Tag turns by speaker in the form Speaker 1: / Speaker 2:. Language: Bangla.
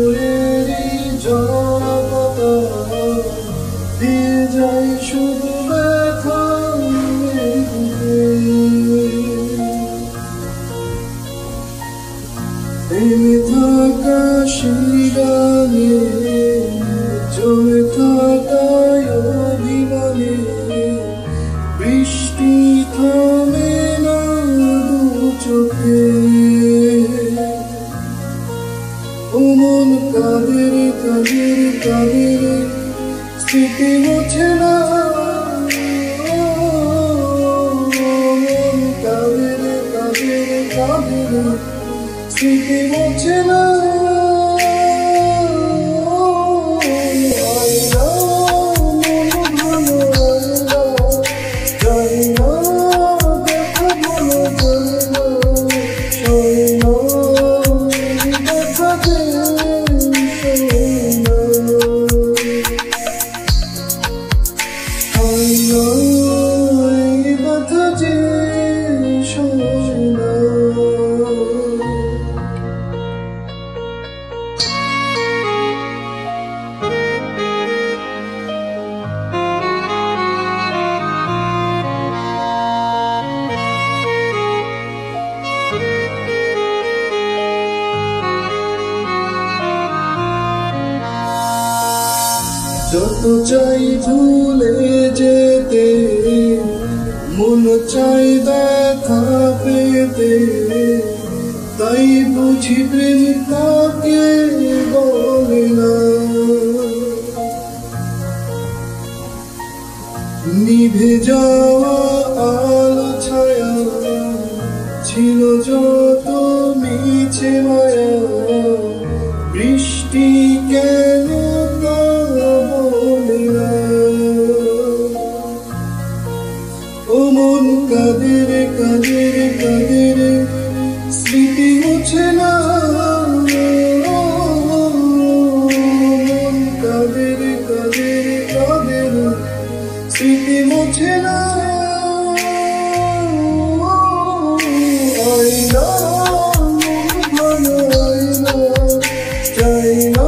Speaker 1: ভোরেরই জড়তা দিয়ে যাই শুধু ব্যথা থেমে থাকা শিরানে জমে থাকায় অভিমানে বৃষ্টি থামে না দু চোখে মন কাঁদের কাঁদের কাঁদের স্মৃতি মুছে না মন কাঁদের কাঁদের কাঁদের স্মৃতি মুছে না যত চাই ভুলে যেতে মন চাই দেখা পেতে তাই বুঝি প্রেম কাকে বলে না নিভে যাওয়া আলো ছায়া ছিল যত মিছে মায়া বৃষ্টি কেন মন কাঁদের কাঁদের কাঁদের স্মৃতি মুছে না মন কাঁদের কাঁদের কাঁদের স্মৃতি মুছে না আয়না মন ভালো আয়না চাই না